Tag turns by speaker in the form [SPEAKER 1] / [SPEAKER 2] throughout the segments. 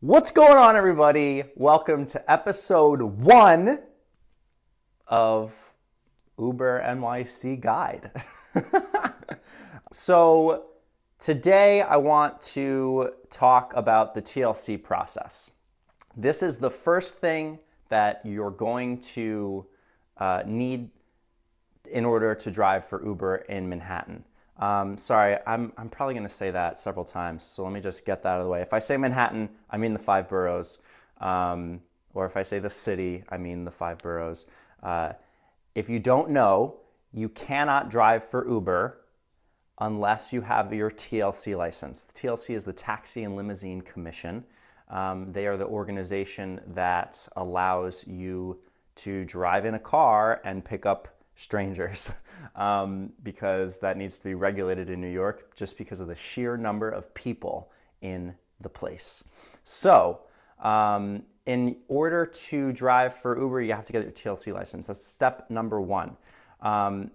[SPEAKER 1] What's going on, everybody? Welcome to episode 1 of Uber NYC Guide. So today I want to talk about the TLC process. This is the first thing that you're going to need in order to drive for Uber in Manhattan. Sorry, I'm probably going to say that several times, so let me just get that out of the way. If I say Manhattan, I mean the 5 boroughs. Or if I say the city, I mean the 5 boroughs. If you don't know, you cannot drive for Uber unless you have your TLC license. The TLC is the Taxi and Limousine Commission. They are the organization that allows you to drive in a car and pick up strangers because that needs to be regulated in New York just because of the sheer number of people in the place. So in order to drive for Uber, you have to get your TLC license. That's step number 1.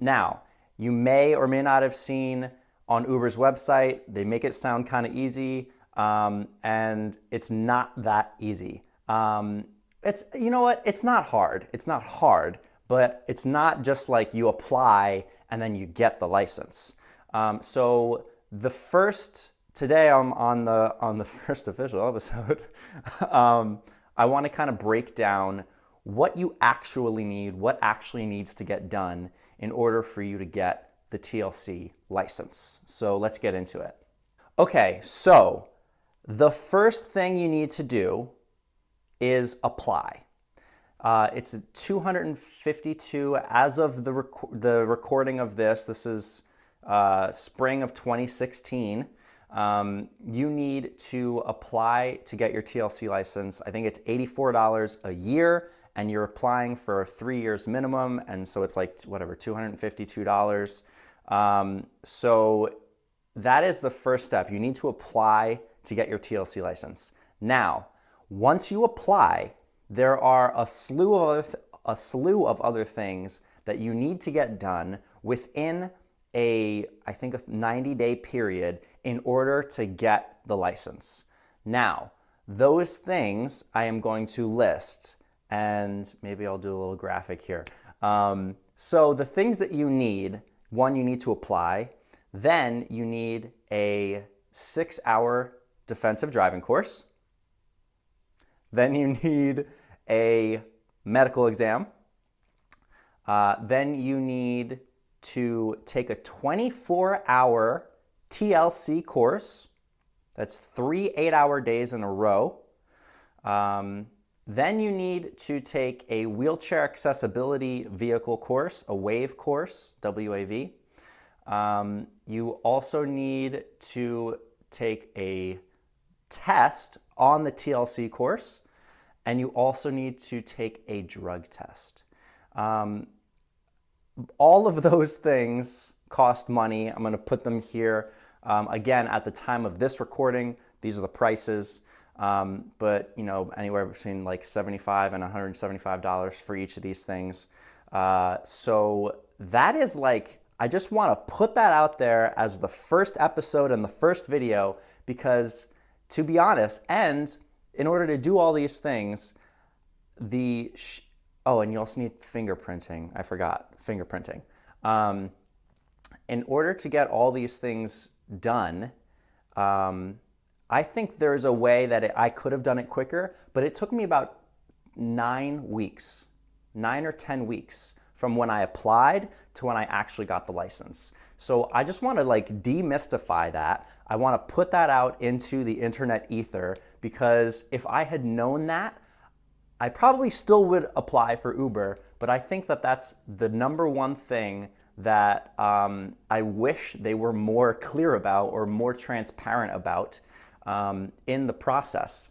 [SPEAKER 1] Now, you may or may not have seen on Uber's website, they make it sound kind of easy, and it's not that easy. You know what? It's not hard. It's not hard, but it's not just like you apply and then you get the license. So today I'm on the first official episode. I want to kind of break down what you actually need, what actually needs to get done in order for you to get the TLC license. So let's get into it. Okay, so the first thing you need to do is apply. It's $252 as of the recording of this. This is spring of 2016. You need to apply to get your TLC license. I think it's $84 a year, and you're applying for 3 years minimum, and so it's like whatever, $252. So that is the first step. You need to apply to get your TLC license. Now, once you apply, there are a slew of other things that you need to get done within I think a 90-day period in order to get the license. Now, those things I am going to list, and maybe I'll do a little graphic here. So the things that you need, one, you need to apply. Then you need a 6-hour defensive driving course. Then you need a medical exam. Then you need to take a 24-hour TLC course. That's 3 8-hour days in a row. Then you need to take a wheelchair accessibility vehicle course, a WAVE course, WAV. You also need to take a test on the TLC course, and you also need to take a drug test. All of those things cost money. I'm going to put them here. Again, at the time of this recording, these are the prices, but anywhere between like $75 and $175 for each of these things. So that is I just want to put that out there as the first episode and the first video because, to be honest, and in order to do all these things, and you also need fingerprinting. I forgot fingerprinting. In order to get all these things done, I think there's a way that I could have done it quicker, but it took me about 9 weeks, 9 or 10 weeks from when I applied to when I actually got the license. So I just want to demystify that. I want to put that out into the internet ether because if I had known that, I probably still would apply for Uber, but I think that that's the number one thing that I wish they were more clear about or more transparent about in the process.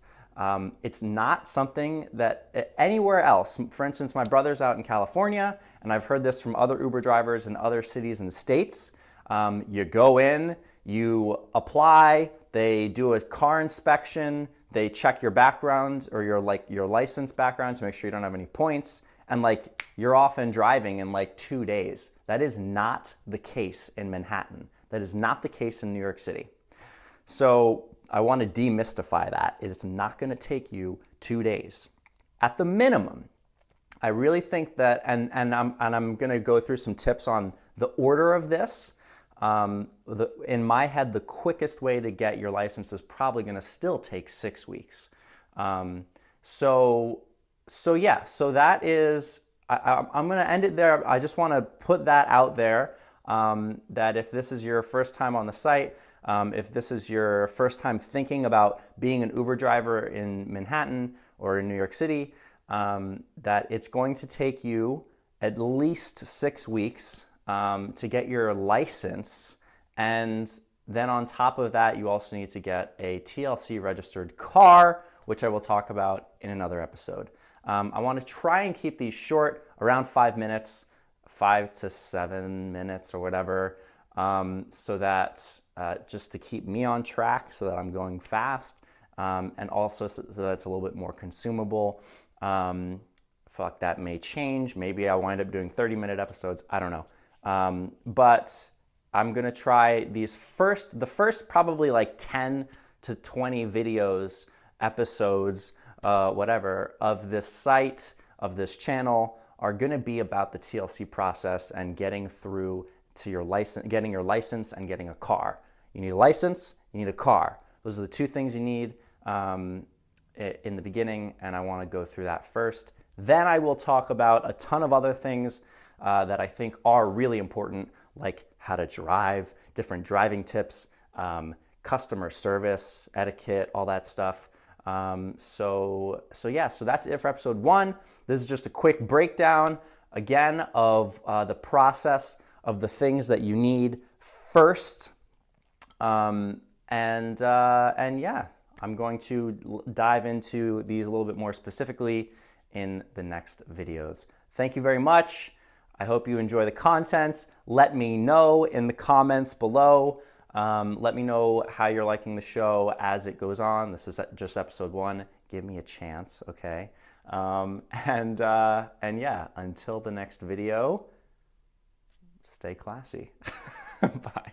[SPEAKER 1] It's not something that anywhere else, for instance, my brother's out in California, and I've heard this from other Uber drivers in other cities and states. You go in, you apply, they do a car inspection, they check your background or your license background to make sure you don't have any points, and you're off and driving in 2 days. That is not the case in Manhattan. That is not the case in New York City. So I want to demystify that. It's not going to take you 2 days. At the minimum, I really think that, and I'm going to go through some tips on the order of this. In my head, the quickest way to get your license is probably going to still take 6 weeks. So that is, I'm going to end it there. I just want to put that out there, that if this is your first time on the site, if this is your first time thinking about being an Uber driver in Manhattan or in New York City, that it's going to take you at least 6 weeks to get your license. And then on top of that, you also need to get a TLC registered car, which I will talk about in another episode. I want to try and keep these short, around 5 minutes, 5 to 7 minutes or whatever, so that just to keep me on track, so that I'm going fast, and also so that it's a little bit more consumable. Fuck, that may change. Maybe I'll wind up doing 30-minute episodes. I don't know. But I'm going to try the first probably like 10 to 20 videos, episodes, whatever, of this site, of this channel, are going to be about the TLC process and getting through to your license, getting your license and getting a car. You need a license, you need a car. Those are the two things you need in the beginning, and I want to go through that first. Then I will talk about a ton of other things that I think are really important, like how to drive, different driving tips, customer service, etiquette, all that stuff. So that's it for episode 1. This is just a quick breakdown, again, of the process of the things that you need first. And yeah, I'm going to dive into these a little bit more specifically in the next videos. Thank you very much. I hope you enjoy the content. Let me know in the comments below. Let me know how you're liking the show as it goes on. This is just episode 1. Give me a chance, okay? And yeah, until the next video, stay classy. Bye.